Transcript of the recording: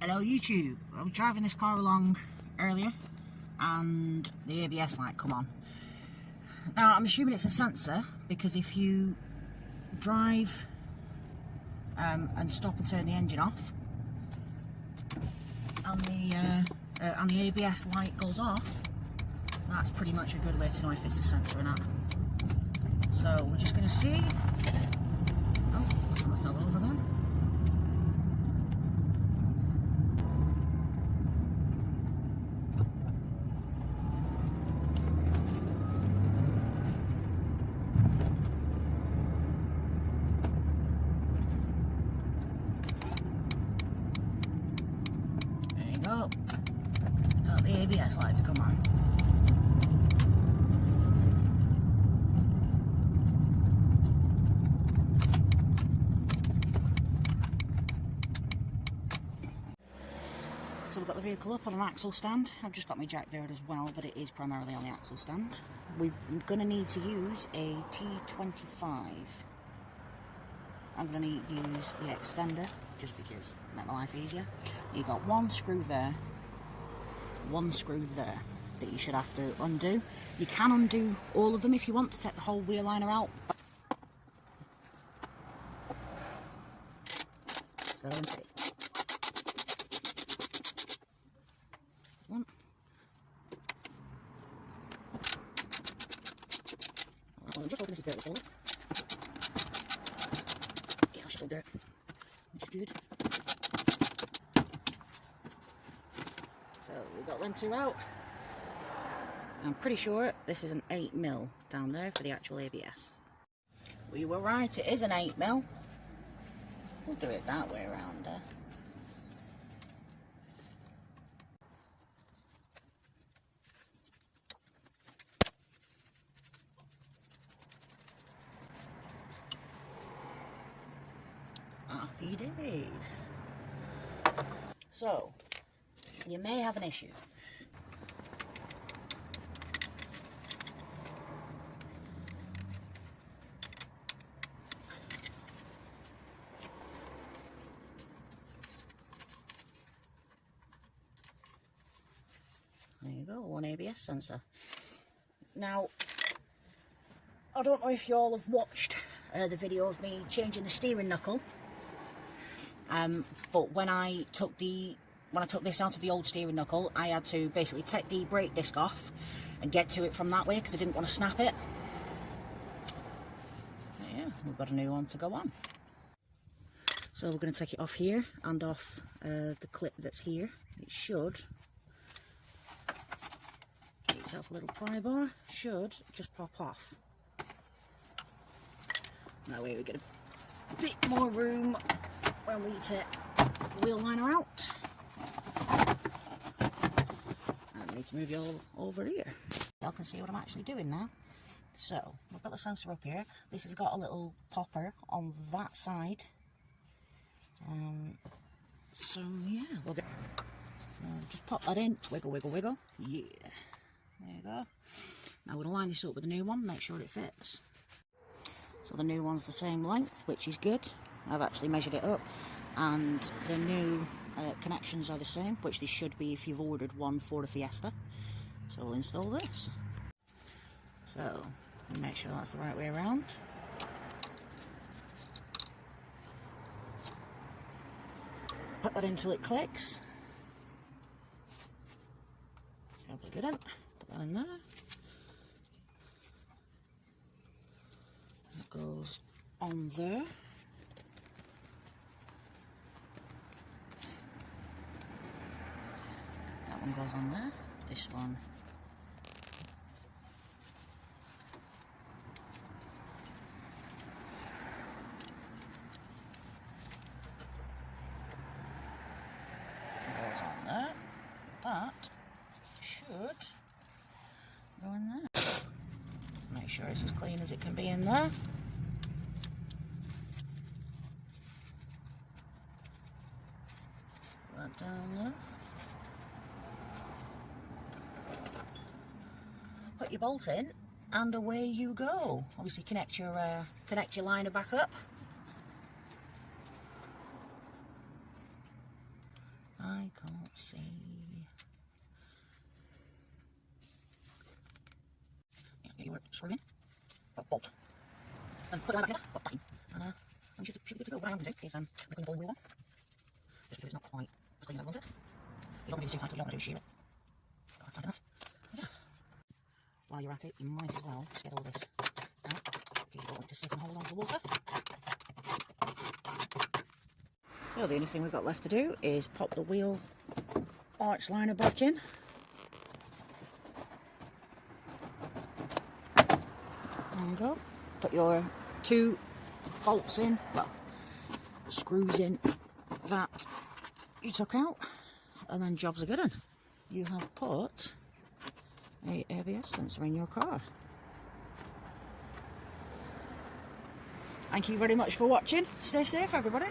Hello YouTube. I was driving this car along earlier and the ABS light come on. Now I'm assuming it's a sensor because if you drive and stop and turn the engine off and the ABS light goes off, that's pretty much a good way to know if it's a sensor or not. So we're just going to see. Oh, someone fell over then. There you go. Got the ABS light to come on. So we've got the vehicle up on an axle stand. I've just got my jack there as well, but it is primarily on the axle stand. We're going to need to use a T25. I'm going to need to use the extender, just because it makes my life easier. You've got one screw there, one screw there, that you should have to undo. You can undo all of them if you want to take the whole wheel liner out. So let's see. One. I'm just hoping this is barely full. Yeah, I should do it. Which is good. So we've got them two out. I'm pretty sure this is an 8mm down there for the actual ABS. We were right, it is an 8mm. We'll do it that way around. Happy days. So, you may have an issue. There you go, one ABS sensor. Now, I don't know if you all have watched the video of me changing the steering knuckle. But when I took this out of the old steering knuckle, I had to basically take the brake disc off and get to it from that way because I didn't want to snap it. Yeah, we've got a new one to go on. So we're going to take it off here and off the clip that's here. It should, get yourself a little pry bar, should just pop off. That way we get a bit more room when we take the wheel liner out. I need to move you all over here. Y'all can see what I'm actually doing now. So, we've got the sensor up here. This has got a little popper on that side. So yeah, we'll just pop that in. Wiggle, wiggle, wiggle. Yeah. There you go. Now we're going to line this up with the new one, make sure it fits. So the new one's the same length, which is good. I've actually measured it up, and the new connections are the same, which they should be if you've ordered one for the Fiesta. So we'll install this. So, make sure that's the right way around. Put that in till it clicks. Probably good. Put that in there. It goes on there. That one goes on there. This one goes on there. That should go in there. Make sure it's as clean as it can be in there. That down there. Put your bolt in, and away you go. Obviously, connect your liner back up. I can't see. Yeah, get your screw in. Oh, bolt. And put it like that. Put back in. And we should be good to go. What I am going to do is we're going to boil the wheel on. Just because it's not quite as clean as I want it. You don't want to do too tight, you don't want to do shear it. Got that tight enough. Yeah. While you're at it, you might as well just get all this out. Because you don't want it to sit and hold on to the water. So the only thing we've got left to do is pop the wheel arch liner back in. There you go. Put your 2 bolts in, well, screws in that you took out, and then jobs are good. You have put a ABS sensor in your car. Thank you very much for watching. Stay safe, everybody.